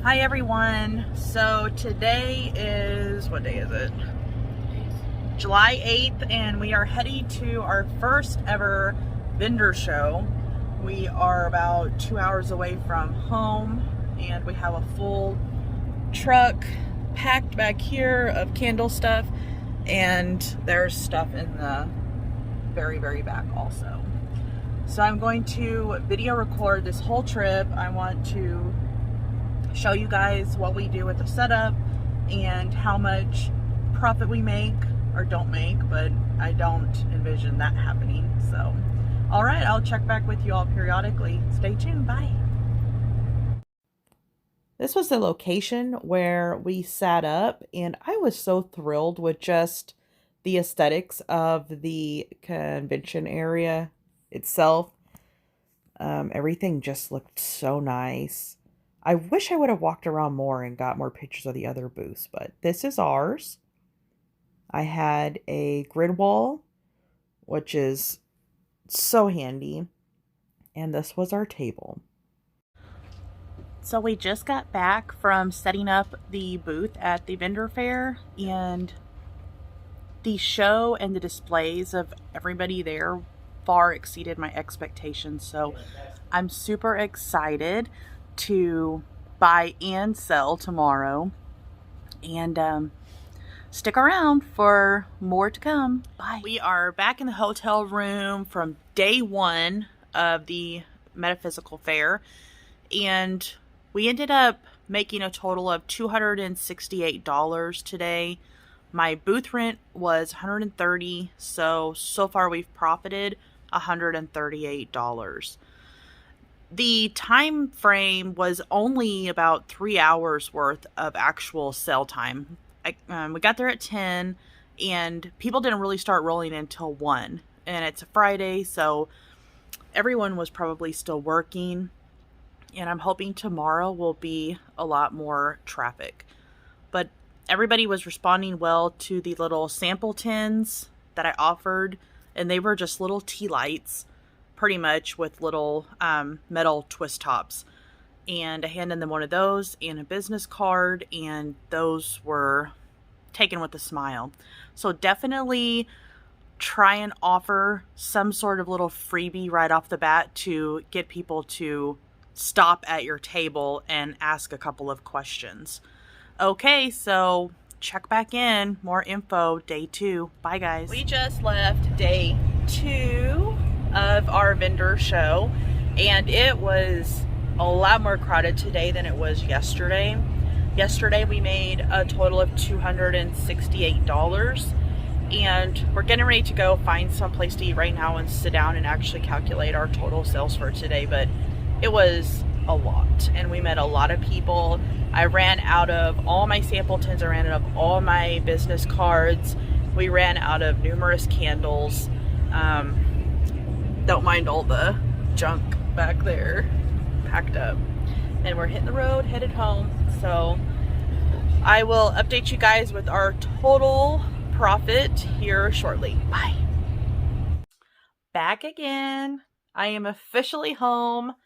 Hi everyone. So today is, what day is it? July 8th, and we are heading to our first ever vendor show. We are about 2 hours away from home, and we have a full truck packed back here of candle stuff, and there's stuff in the very back also. So I'm going to video record this whole trip. I want to show you guys what we do with the setup and how much profit we make or don't make, but I don't envision that happening. So, all right, I'll check back with you all periodically. Stay tuned. Bye. This was the location where we sat up, and I was so thrilled with just the aesthetics of the convention area itself. Everything just looked so nice. I wish I would have walked around more and got more pictures of the other booths, but this is ours. I had a grid wall, which is so handy, and this was our table. So we just got back from setting up the booth at the vendor fair, and the show and the displays of everybody there far exceeded my expectations. So I'm super excited to buy and sell tomorrow, and stick around for more to come. Bye. We are back in the hotel room from day one of the metaphysical fair, and we ended up making a total of $268 today. My booth rent was $130, so far we've profited $138. The time frame was only about 3 hours worth of actual sell time. We got there at 10, and people didn't really start rolling until 1. And it's a Friday, so everyone was probably still working. And I'm hoping tomorrow will be a lot more traffic. But everybody was responding well to the little sample tins that I offered, and they were just little tea lights, pretty much, with little metal twist tops. And I handed them one of those and a business card, and those were taken with a smile. So definitely try and offer some sort of little freebie right off the bat to get people to stop at your table and ask a couple of questions. Okay, so check back in. More info day 2. Bye, guys. We just left day 2 of our vendor show, and it was a lot more crowded today than it was yesterday. Yesterday we made a total of $268, and we're getting ready to go find some place to eat right now and sit down and actually calculate our total sales for today. But it was a lot, and we met a lot of people. I ran out of all my sample tins. I ran out of all my business cards. We ran out of numerous candles. Don't mind all the junk back there packed up. And we're hitting the road, headed home. So I will update you guys with our total profit here shortly. Bye. Back again. I am officially home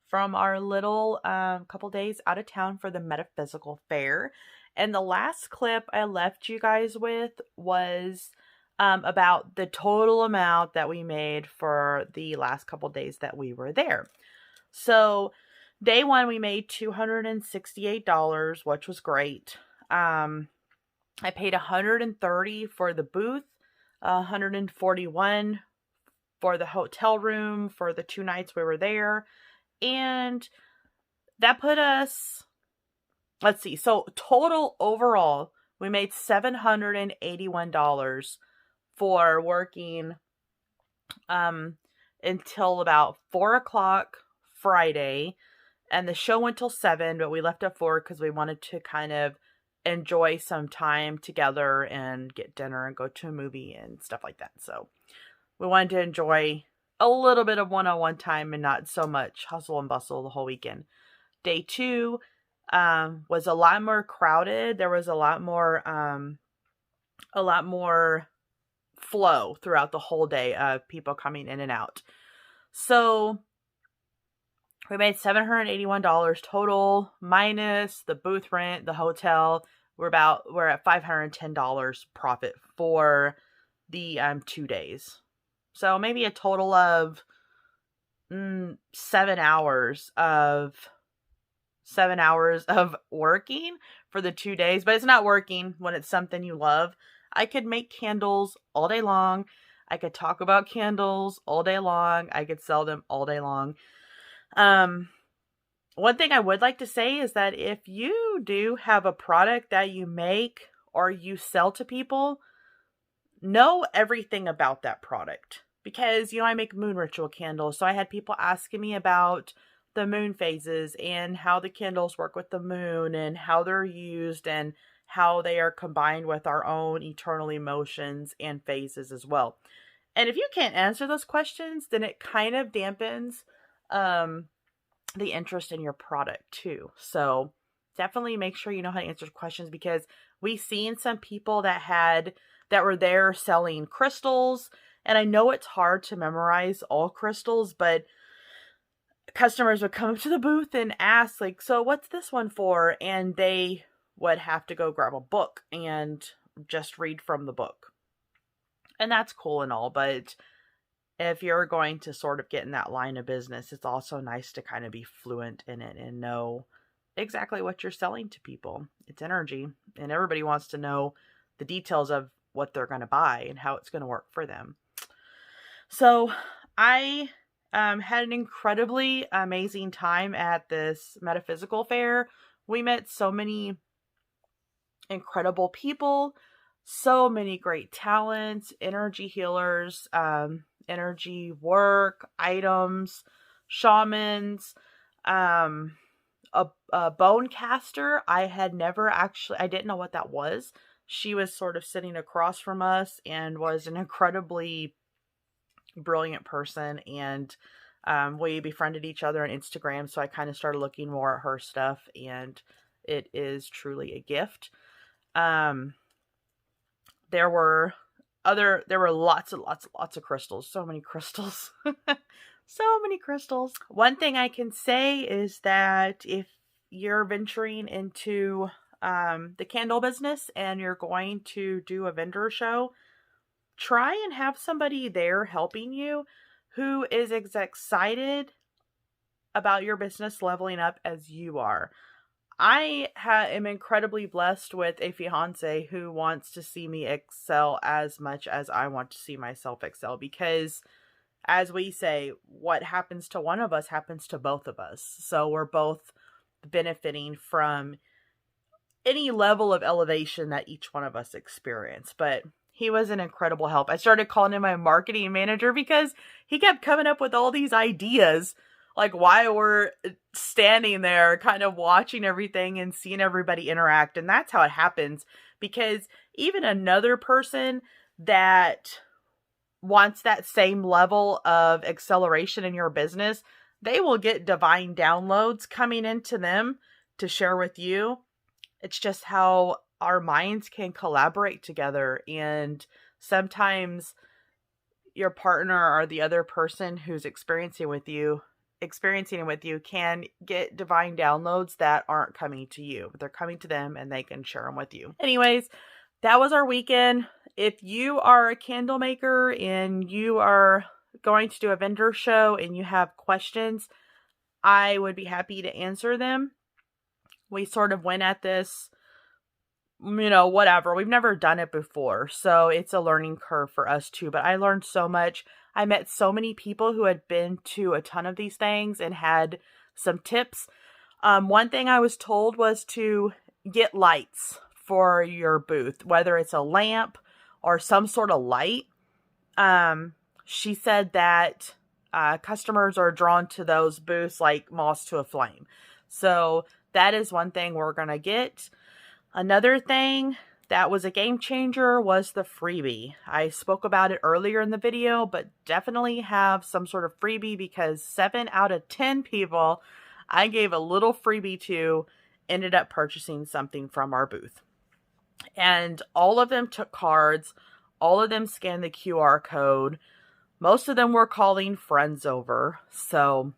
from our little couple days out of town for the metaphysical fair. And the last clip I left you guys with was about the total amount that we made for the last couple days that we were there. So day 1 we made $268, which was great. I paid $130 for the booth, $141 for the hotel room for the 2 nights we were there, and that put us, let's see, so total overall we made $781 for working until about 4 o'clock Friday, and the show went till 7, but we left at 4 because we wanted to kind of enjoy some time together and get dinner and go to a movie and stuff like that. So we wanted to enjoy a little bit of one-on-one time and not so much hustle and bustle the whole weekend. Day 2 was a lot more crowded. There was a lot more flow throughout the whole day of people coming in and out. So We made $781 total, minus the booth rent, the hotel. We're at $510 profit for the 2 days. So maybe a total of 7 hours of working for the 2 days, but it's not working when it's something you love. I could make candles all day long. I could talk about candles all day long. I could sell them all day long. One thing I would like to say is that if you do have a product that you make or you sell to people, know everything about that product. Because, I make moon ritual candles. So I had people asking me about the moon phases and how the candles work with the moon and how they're used and how they are combined with our own eternal emotions and phases as well. And if you can't answer those questions, then it kind of dampens the interest in your product too. So definitely make sure you know how to answer questions, because we've seen some people that were there selling crystals. And I know it's hard to memorize all crystals, but customers would come up to the booth and ask, like, so what's this one for? And they would have to go grab a book and just read from the book. And that's cool and all, but if you're going to sort of get in that line of business, it's also nice to kind of be fluent in it and know exactly what you're selling to people. It's energy, and everybody wants to know the details of what they're going to buy and how it's going to work for them. So I had an incredibly amazing time at this metaphysical fair. We met so many incredible people, so many great talents, energy healers, energy work, items, shamans, a bone caster. I didn't know what that was. She was sort of sitting across from us and was an incredibly brilliant person, and we befriended each other on Instagram, so I kind of started looking more at her stuff, and it is truly a gift. There were lots and lots of crystals. So many crystals. So many crystals. One thing I can say is that if you're venturing into the candle business and you're going to do a vendor show, try and have somebody there helping you who is as excited about your business leveling up as you are. I am incredibly blessed with a fiance who wants to see me excel as much as I want to see myself excel, because as we say, what happens to one of us happens to both of us. So we're both benefiting from any level of elevation that each one of us experience. But he was an incredible help. I started calling him my marketing manager because he kept coming up with all these ideas, like while we're standing there kind of watching everything and seeing everybody interact. And that's how it happens, because even another person that wants that same level of acceleration in your business, they will get divine downloads coming into them to share with you. It's just how our minds can collaborate together. And sometimes your partner or the other person who's experiencing it with you can get divine downloads that aren't coming to you, but they're coming to them and they can share them with you. Anyways, that was our weekend. If you are a candle maker and you are going to do a vendor show and you have questions, I would be happy to answer them. We sort of went at this, whatever. We've never done it before, so it's a learning curve for us too. But I learned so much. I met so many people who had been to a ton of these things and had some tips. One thing I was told was to get lights for your booth, whether it's a lamp or some sort of light. She said that customers are drawn to those booths like moths to a flame. So that is one thing we're going to get. Another thing that was a game changer was the freebie. I spoke about it earlier in the video, but definitely have some sort of freebie, because 7 out of 10 people I gave a little freebie to ended up purchasing something from our booth. And all of them took cards. All of them scanned the QR code. Most of them were calling friends over. So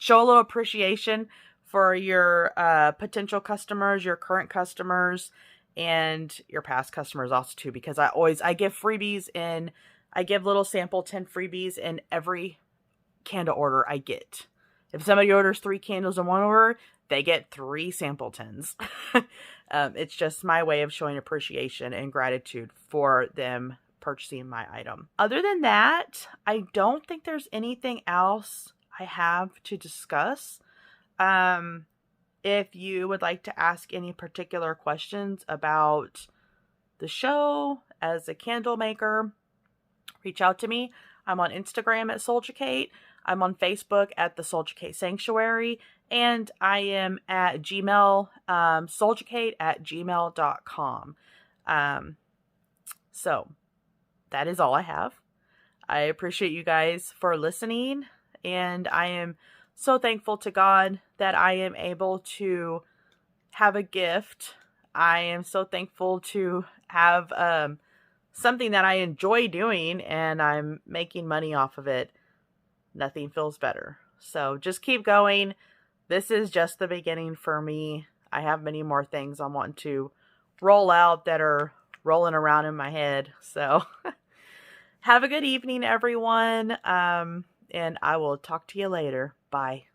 show a little appreciation for your potential customers, your current customers, and your past customers also too, because I give freebies, and I give little sample 10 freebies in every candle order I get. If somebody orders 3 candles in one order, they get 3 sample 10s. It's just my way of showing appreciation and gratitude for them purchasing my item. Other than that, I don't think there's anything else I have to discuss. If you would like to ask any particular questions about the show as a candle maker, reach out to me. I'm on Instagram at Soulducate. I'm on Facebook at the Soulducate Sanctuary. And I am at Gmail, soulducate@gmail.com. So that is all I have. I appreciate you guys for listening. And I am so thankful to God that I am able to have a gift. I am so thankful to have something that I enjoy doing, and I'm making money off of it. Nothing feels better. So just keep going. This is just the beginning for me. I have many more things I want to roll out that are rolling around in my head. So have a good evening, everyone. And I will talk to you later. Bye.